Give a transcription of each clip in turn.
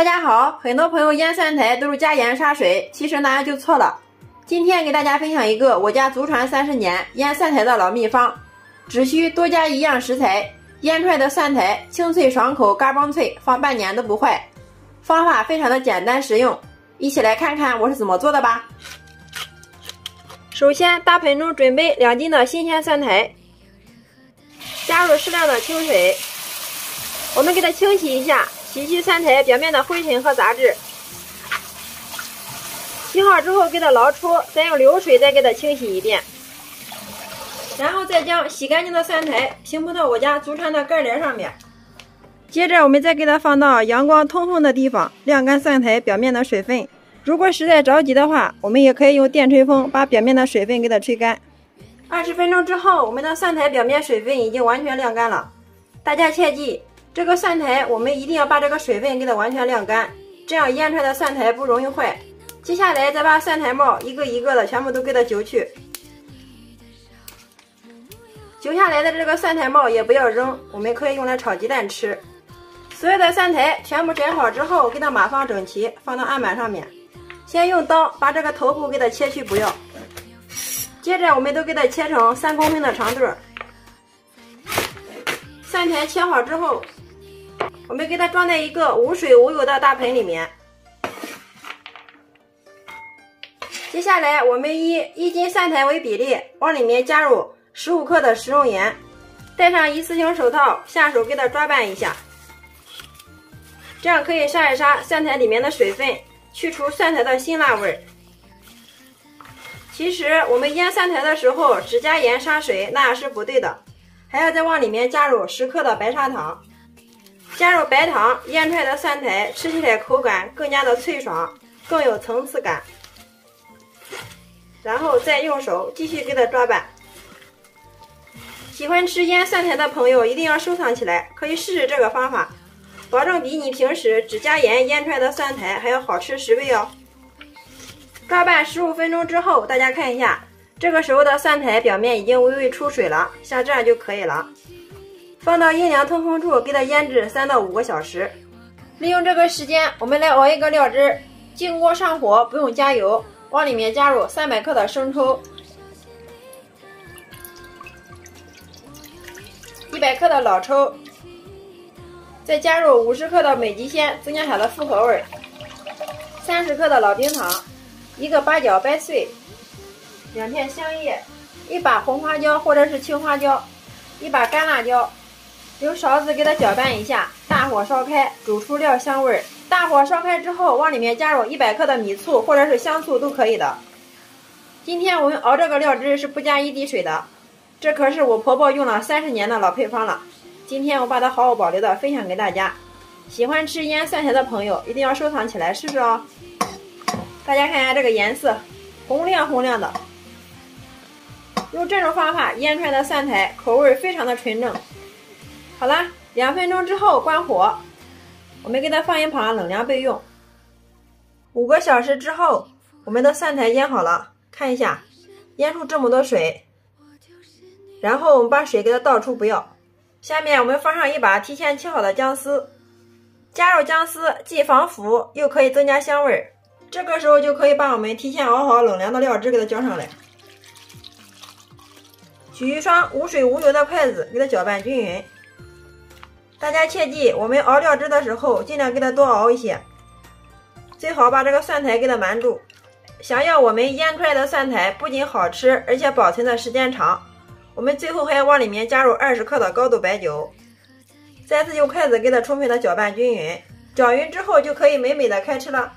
大家好，很多朋友腌蒜苔都是加盐杀水，其实答案就错了。今天给大家分享一个我家祖传30年腌蒜苔的老秘方，只需多加一样食材，腌出来的蒜苔清脆爽口，嘎嘣脆，放半年都不坏。方法非常的简单实用，一起来看看我是怎么做的吧。首先，大盆中准备2斤的新鲜蒜苔，加入适量的清水，我们给它清洗一下，洗去蒜苔表面的灰尘和杂质。洗好之后给它捞出，再用流水再给它清洗一遍，然后再将洗干净的蒜苔平铺到我家祖传的盖帘上面。接着我们再给它放到阳光通风的地方，晾干蒜苔表面的水分。如果实在着急的话，我们也可以用电吹风把表面的水分给它吹干。20分钟之后，我们的蒜苔表面水分已经完全晾干了。大家切记，这个蒜苔我们一定要把这个水分给它完全晾干，这样腌出来的蒜苔不容易坏。接下来再把蒜苔末一个一个的全部都给它揪去，揪下来的这个蒜苔末也不要扔，我们可以用来炒鸡蛋吃。所有的蒜苔全部摘好之后，给它码放整齐，放到案板上面。先用刀把这个头部给它切去不要，接着我们都给它切成3公分的长段。蒜苔切好之后，我们给它装在一个无水无油的大盆里面。接下来我们以1斤蒜苔为比例，往里面加入15克的食用盐，戴上一次性手套，下手给它抓拌一下，这样可以杀一杀蒜苔里面的水分，去除蒜苔的辛辣味。其实我们腌蒜苔的时候只加盐杀水那样是不对的，还要再往里面加入10克的白砂糖。加入白糖，腌出来的蒜苔吃起来口感更加的脆爽，更有层次感。然后再用手继续给它抓拌。喜欢吃腌蒜苔的朋友一定要收藏起来，可以试试这个方法，保证比你平时只加盐腌出来的蒜苔还要好吃10倍哦。抓拌15分钟之后，大家看一下，这个时候的蒜苔表面已经微微出水了，像这样就可以了。放到阴凉通风处给它腌制3到5个小时。利用这个时间，我们来熬一个料汁。静锅上火，不用加油，往里面加入300克的生抽，100克的老抽，再加入50克的美极鲜，增加它的复合味，30克的老冰糖，1个八角掰碎，2片香叶，1把红花椒或者是青花椒，1把干辣椒，用勺子给它搅拌一下，大火烧开，煮出料香味。大火烧开之后，往里面加入100克的米醋或者是香醋都可以的。今天我们熬这个料汁是不加1滴水的，这可是我婆婆用了30年的老配方了。今天我把它好好保留的分享给大家，喜欢吃腌蒜苔的朋友一定要收藏起来试试哦。大家看一下这个颜色，红亮红亮的。用这种方法腌出来的蒜苔口味非常的纯正。好了，2分钟之后关火，我们给它放一旁冷凉备用。5个小时之后，我们的蒜苔腌好了，看一下，腌出这么多水。然后我们把水给它倒出不要。下面我们放上1把提前切好的姜丝，加入姜丝既防腐又可以增加香味。这个时候就可以把我们提前熬好冷凉的料汁给它浇上来。取一双无水无油的筷子给它搅拌均匀。大家切记，我们熬料汁的时候尽量给它多熬一些，最好把这个蒜苔给它瞒住。想要我们腌出来的蒜苔不仅好吃，而且保存的时间长，我们最后还要往里面加入20克的高度白酒，再次用筷子给它充分的搅拌均匀。搅匀之后就可以美美的开吃了。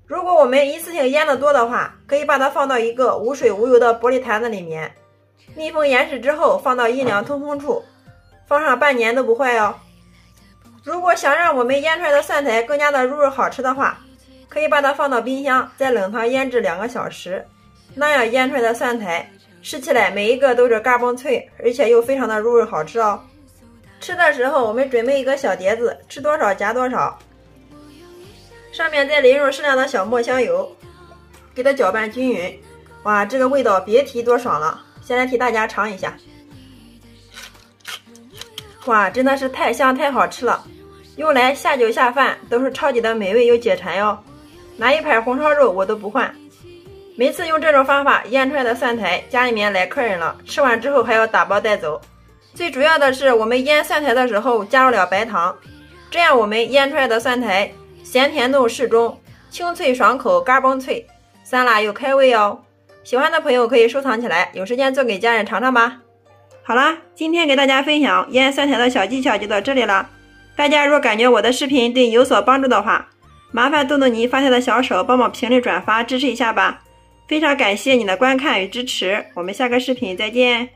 如果我们一次性腌的多的话，可以把它放到一个无水无油的玻璃坛子里面，密封严实之后放到阴凉通风处，放上半年都不坏哦。如果想让我们腌出来的蒜苔更加的入味好吃的话，可以把它放到冰箱，在冷藏腌制2个小时，那样腌出来的蒜苔吃起来每一个都是嘎嘣脆，而且又非常的入味好吃哦。吃的时候我们准备一个小碟子，吃多少夹多少，上面再淋入适量的小磨香油，给它搅拌均匀。哇，这个味道别提多爽了，先来替大家尝一下。哇，真的是太香太好吃了。用来下酒下饭都是超级的美味又解馋哟。拿一盘红烧肉我都不换。每次用这种方法腌出来的蒜苔，家里面来客人了，吃完之后还要打包带走。最主要的是我们腌蒜苔的时候加入了白糖，这样我们腌出来的蒜苔咸甜度适中，清脆爽口，嘎嘣脆，酸辣又开胃哦。喜欢的朋友可以收藏起来，有时间做给家人尝尝吧。好啦，今天给大家分享腌蒜苔的小技巧就到这里了。大家若感觉我的视频对你有所帮助的话，麻烦动动你发财的小手，帮忙评论转发支持一下吧。非常感谢你的观看与支持，我们下个视频再见。